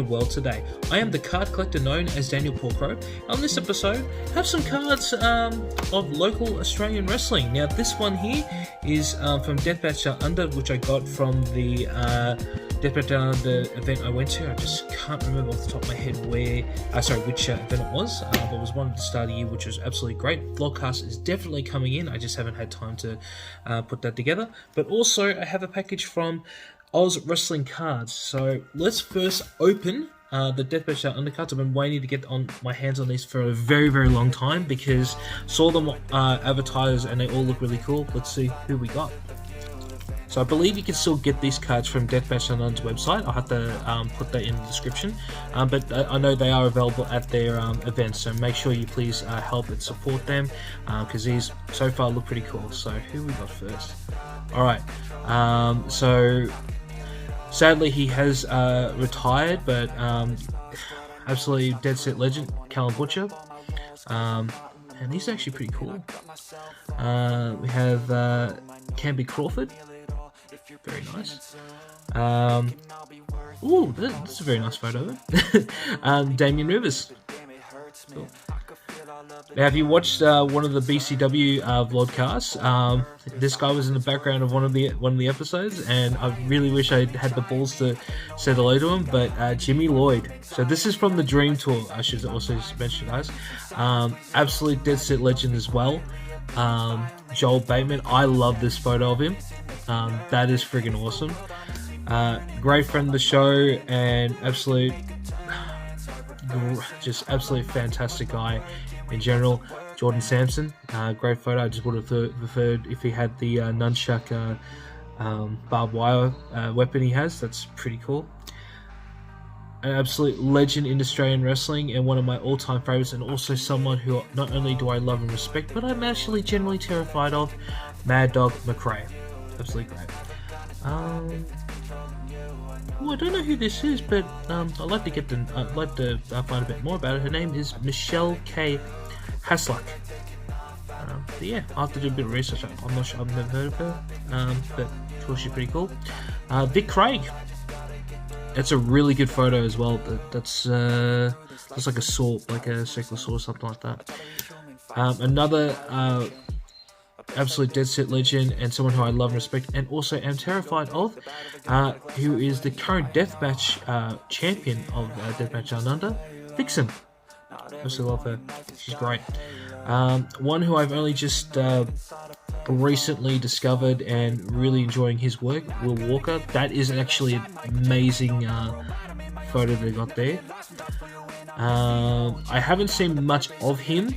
the world today. I am the card collector known as Daniel Porcro. On this episode, I have some cards of local Australian wrestling. Now this one here is from Deathmatch Down Under, which I got from the Deathmatch Down Under event I went to. I just can't remember off the top of my head which event it was, but it was one at the start of the year, which was absolutely great. Vlogcast is definitely coming in. I just haven't had time to put that together. But also, I have a package from Oz Wrestling Cards. So let's first open the Deathmatch Down Under cards. I've been waiting to get on my hands on these for a very, very long time because saw them advertised and they all look really cool. Let's see who we got. So I believe you can still get these cards from Deathmatch Down Under's website. I'll have to put that in the description. But I know they are available at their events, so make sure you please help and support them because these so far look pretty cool. So who we got first? Alright, so sadly he has retired, but absolutely dead set legend, Callum Butcher. And he's actually pretty cool. We have Camby Crawford. Very nice. Ooh, that's a very nice photo. Damien Rivers. Cool. Now, if you watched one of the BCW vlogcasts, this guy was in the background of one of the episodes, and I really wish I had the balls to say hello to him. But Jimmy Lloyd. So this is from the Dream Tour. I should also mention, guys. Absolute dead set legend as well. Joel Bateman. I love this photo of him. That is friggin' awesome. Great friend of the show and just absolutely fantastic guy in general. Jordan Sampson, great photo. I just would have preferred if he had the nunchuck barbed wire weapon he has. That's pretty cool. An absolute legend in Australian wrestling and one of my all-time favorites, and also someone who not only do I love and respect, but I'm actually generally terrified of, Mad Dog McRae. Absolutely great. I don't know who this is, but I'd like to find a bit more about it. Her name is Michelle K. Haslak. But yeah, I'll have to do a bit of research. I'm not sure. I've never heard of her, but I'm sure she's pretty cool. Vic Craig. It's a really good photo as well. That's like a sword, like a circular sword, something like that. Another absolute dead set legend and someone who I love and respect and also am terrified of, who is the current deathmatch champion of Deathmatch Down Under, Vixen. I also love her. She's great. One who I've only just recently discovered and really enjoying his work, Will Walker. That is actually an amazing photo they got there. I haven't seen much of him,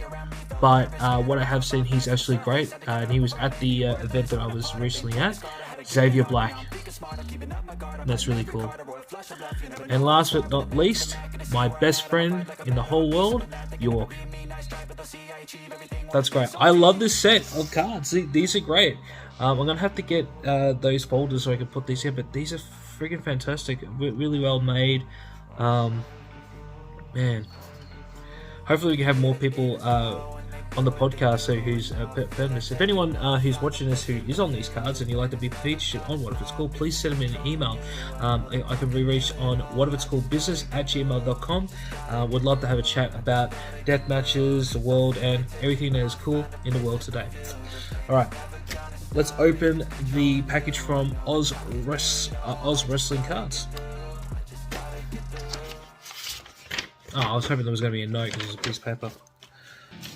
but what I have seen, he's actually great. And he was at the event that I was recently at, Xavier Black. That's really cool. And last but not least, my best friend in the whole world, York. That's great. I love this set of cards. These are great. I'm going to have to get those folders so I can put these in, but these are freaking fantastic. Really well made. Man. Hopefully we can have more people on the podcast so who's this. If anyone who's watching this who is on these cards and you'd like to be featured on What If It's Called, please send them an email. I can be reached on whatifitscalledbusiness@gmail.com. Would love to have a chat about death matches, the world, and everything that is cool in the world today. Alright, let's open the package from Oz Wrestling Cards. Oh, I was hoping there was going to be a note because it's a piece of paper.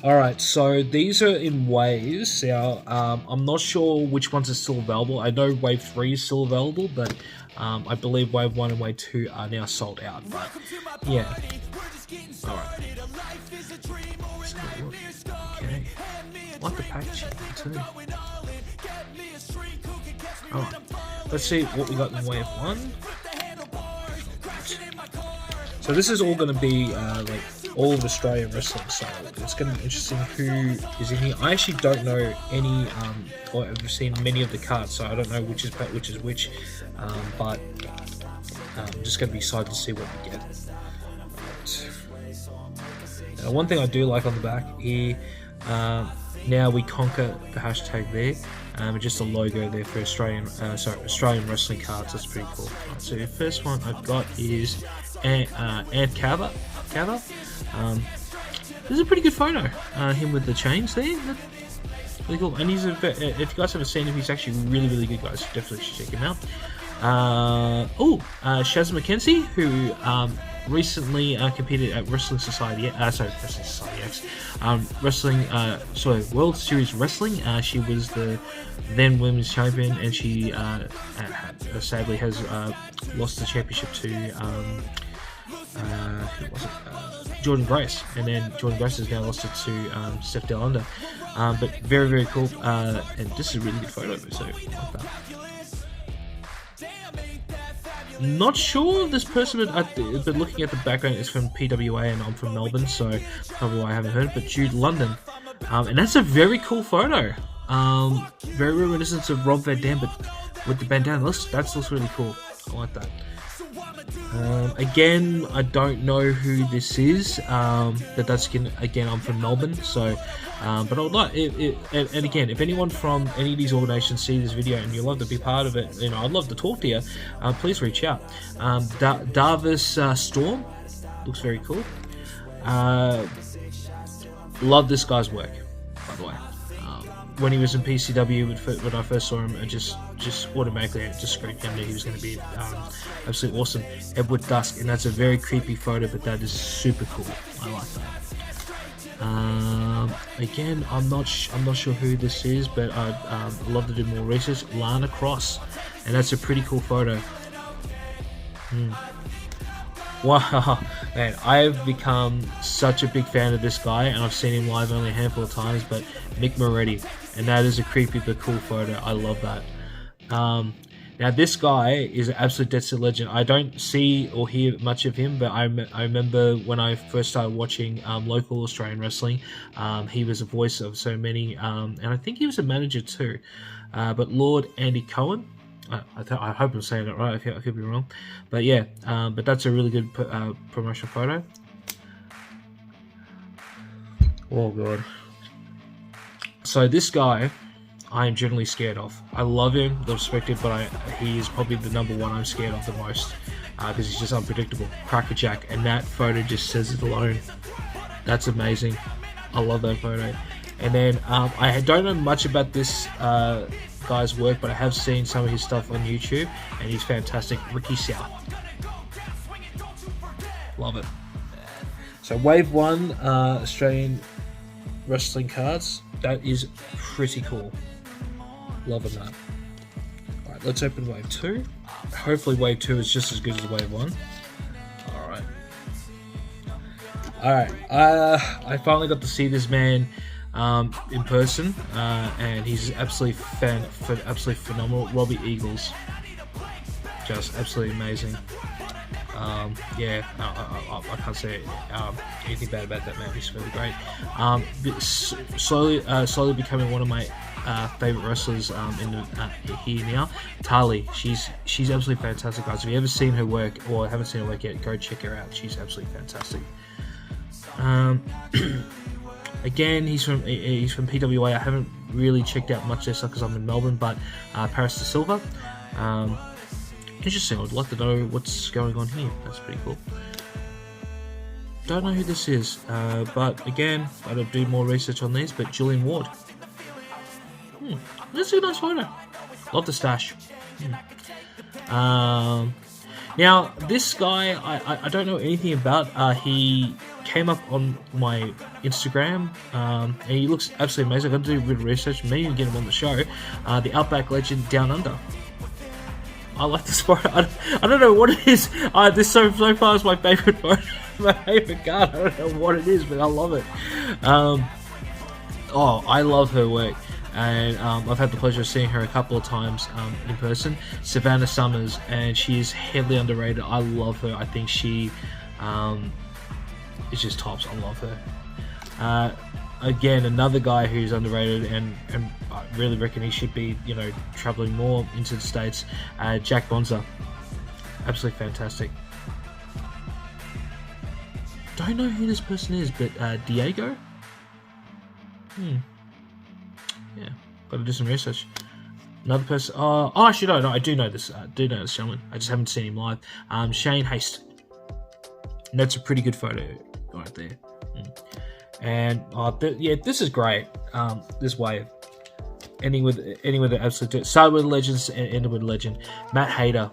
Alright, so these are in waves. Now, I'm not sure which ones are still available. I know Wave 3 is still available, but I believe Wave 1 and Wave 2 are now sold out. But, yeah. Alright. Okay. I like the packaging too. Alright. Let's see what we got in Wave 1. So this is all going to be like all of Australian wrestling, so it's going to be interesting who is in here. I actually don't know any, or I've seen many of the cards, so I don't know which is which, but I'm just going to be excited to see what we get. Right. Now, one thing I do like on the back here, Now we conquer the hashtag there. Just a logo there for Australian wrestling cards. That's pretty cool. Right, so the first one I've got is Ant Carver. This is a pretty good photo. Him with the chains there. Really cool. And if you guys haven't seen him, he's actually really good, guys. Definitely should check him out. Shaz McKenzie, who recently competed at Wrestling Society X, World Series Wrestling. She was the then women's champion, and she sadly has lost the championship to Jordan Grace, and then Jordan Grace has now lost it to Steph Del Under. But very cool, and this is a really good photo. So like that. Not sure of this person, but looking at the background, it's from PWA, and I'm from Melbourne, so probably why I haven't heard it. But Jude London, and that's a very cool photo. Very reminiscent of Rob Van Dam, but with the bandana. That looks really cool. I like that. Again, I don't know who this is, but that's again, I'm from Melbourne, so but I would like and again, if anyone from any of these organizations see this video and you'd love to be part of it, I'd love to talk to you. Please reach out. Davis Storm looks very cool. Love this guy's work, by the way. When he was in PCW, when I first saw him, I just automatically just screamed him that he was going to be absolutely awesome. Edward Dusk, and that's a very creepy photo, but that is super cool. I like that. Again, I'm not sure who this is, but I'd love to do more research. Lana Cross, and that's a pretty cool photo. Wow, man, I've become such a big fan of this guy, and I've seen him live only a handful of times, but Mick Moretti, and that is a creepy but cool photo. I love that. Now this guy is an absolute dead set legend. I don't see or hear much of him, but I remember when I first started watching local Australian wrestling, he was a voice of so many, and I think he was a manager too. But Lord Andy Cohen, I hope I'm saying it right. I could be wrong, but yeah. But that's a really good promotional photo. Oh god. So this guy, I am generally scared of. I love him, I respect him, but he is probably the number one I'm scared of the most, because he's just unpredictable. Crackerjack, and that photo just says it alone. That's amazing. I love that photo. And then I don't know much about this guy's work, but I have seen some of his stuff on YouTube, and he's fantastic. Ricky Sao. Love it. So Wave 1 Australian wrestling cards. That is pretty cool. Loving that. Alright, let's open Wave 2. Hopefully Wave 2 is just as good as Wave 1. Alright, I finally got to see this man in person, and he's absolutely phenomenal. Robbie Eagles, just absolutely amazing. Yeah, I can't say anything bad about that man. He's really great. Slowly becoming one of my favorite wrestlers here now. Tali, she's absolutely fantastic, guys. If you ever seen her work or haven't seen her work yet, go check her out. She's absolutely fantastic. Again, he's from PWA. I haven't really checked out much of their stuff because I'm in Melbourne, but Paris de Silva. Interesting. I'd like to know what's going on here. That's pretty cool. Don't know who this is, but again, I'll do more research on these. But Julian Ward. This is a nice photo. Love the stash. Now, this guy, I don't know anything about. He came up on my Instagram, and he looks absolutely amazing. I've got to do a bit of research, maybe even get him on the show. The Outback legend Down Under. I like this photo. I don't know what it is. This so far is my favorite photo, my favorite card. I don't know what it is, but I love it. I love her work, and I've had the pleasure of seeing her a couple of times in person. Savannah Summers, and she is heavily underrated. I love her. I think she is just tops. I love her. Again, another guy who's underrated, and I really reckon he should be, traveling more into the States. Jack Bonza, absolutely fantastic. Don't know who this person is, but Diego. Yeah, got to do some research. Another person. Oh, actually, no, I do know this. I do know this gentleman. I just haven't seen him live. Shane Haste. And that's a pretty good photo right there. And yeah, this is great. This wave, ending with the absolute. Started with legends and ended with legend. Matt Hayter.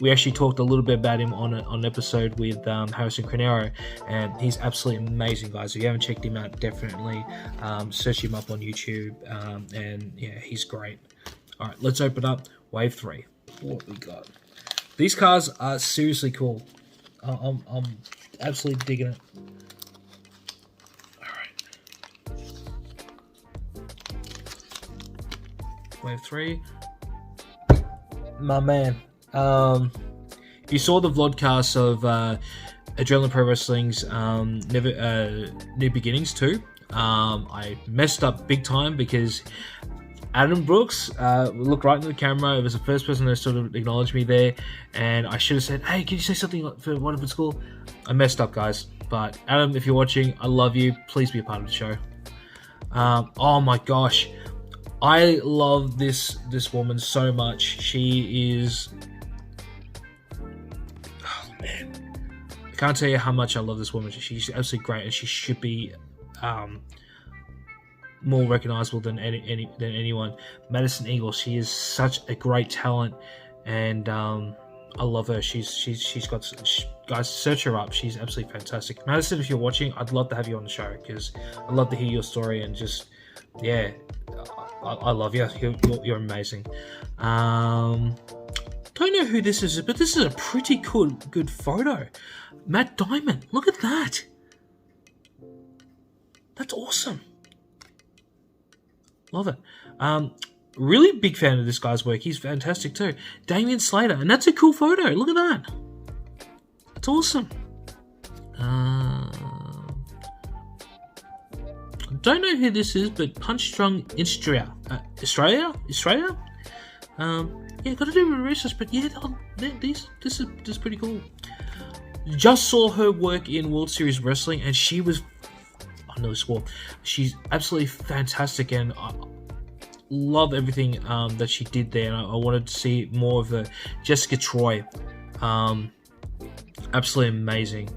We actually talked a little bit about him on an episode with Harrison Cronero, and he's absolutely amazing, guys. If you haven't checked him out, definitely search him up on YouTube. And yeah, he's great. All right, let's open up Wave 3. What we got? These cars are seriously cool. I'm absolutely digging it. All right. Wave 3. My man. If you saw the vlogcast of Adrenaline Pro Wrestling's New Beginnings too, I messed up big time because Adam Brooks looked right into the camera. It was the first person that sort of acknowledged me there, and I should have said, "Hey, can you say something for Wonderful School?" I messed up, guys. But Adam, if you're watching, I love you. Please be a part of the show. Oh my gosh, I love this woman so much. She is, oh man, I can't tell you how much I love this woman. She's absolutely great, and she should be more recognizable than anyone. Madison Eagle, she is such a great talent, and I love her. She's got, guys, search her up. She's absolutely fantastic. Madison, if you're watching, I'd love to have you on the show because I'd love to hear your story and just, yeah, I love you. You're amazing. Don't know who this is, but this is a pretty good photo. Matt Diamond, look at that. That's awesome. Love it. Really big fan of this guy's work. He's fantastic too. Damian Slater, and that's a cool photo. Look at that. That's awesome. Don't know who this is, but Punch Strong Australia. Yeah, got to do a bit of research, but yeah, this is pretty cool. Just saw her work in World Series Wrestling, and she was, I know swore, she's absolutely fantastic, and I love everything that she did there. And I wanted to see more of her. Jessica Troy, absolutely amazing.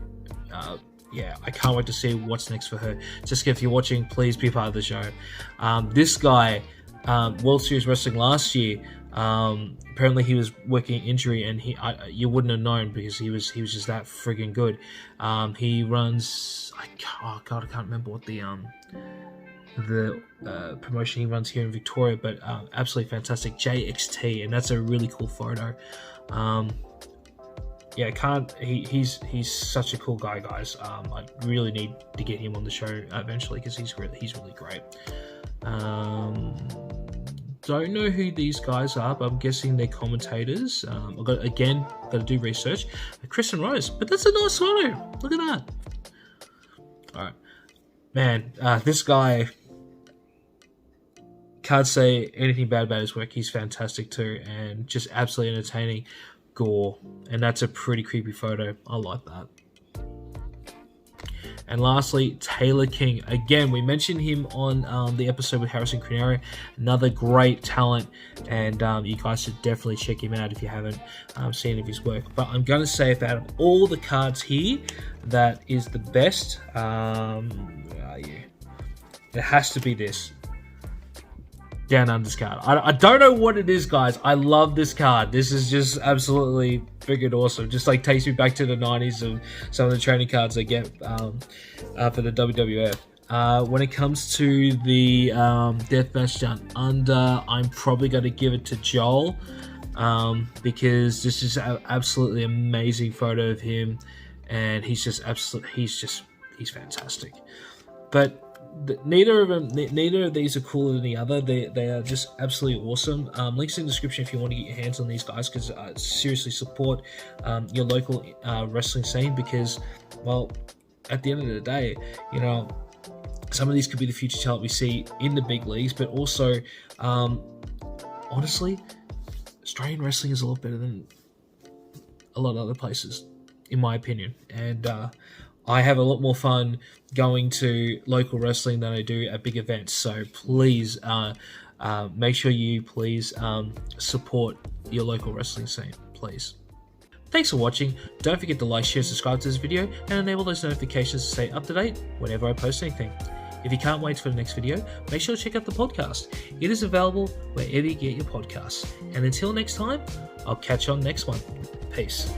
Yeah, I can't wait to see what's next for her. Jessica, if you're watching, please be part of the show. This guy, World Series Wrestling last year, apparently he was working injury, and you wouldn't have known because he was just that friggin' good. He runs, I can't remember what the promotion he runs here in Victoria, but absolutely fantastic. JXT, and that's a really cool photo. Yeah, he's such a cool guy, guys. I really need to get him on the show eventually because he's really great. Don't know who these guys are, but I'm guessing they're commentators. I've got to do research. Chris and Rose, but that's a nice photo. Look at that. All right, man. This guy, can't say anything bad about his work. He's fantastic too, and just absolutely entertaining. Gore, and that's a pretty creepy photo. I like that. And lastly, Taylor King. Again, we mentioned him on the episode with Harrison Cronero. Another great talent, and you guys should definitely check him out if you haven't seen any of his work. But I'm going to say, out of all the cards here, that is the best. Where are you? It has to be this. Down Under's card. I don't know what it is, guys. I love this card. This is just absolutely freaking awesome. Just like takes me back to the 90s of some of the training cards I get for the WWF. When it comes to the Deathmatch Down Under, I'm probably going to give it to Joel because this is an absolutely amazing photo of him, and he's fantastic. But neither of these are cooler than the other. They are just absolutely awesome. Links in the description if you want to get your hands on these guys, because seriously support your local wrestling scene, because, well, at the end of the day, you know, some of these could be the future talent we see in the big leagues, but also honestly, Australian wrestling is a lot better than a lot of other places, in my opinion, and I have a lot more fun going to local wrestling than I do at big events. So please make sure you support your local wrestling scene, please. Thanks for watching. Don't forget to like, share, subscribe to this video, and enable those notifications to stay up to date whenever I post anything. If you can't wait for the next video, make sure to check out the podcast. It is available wherever you get your podcasts. And until next time, I'll catch you on the next one. Peace.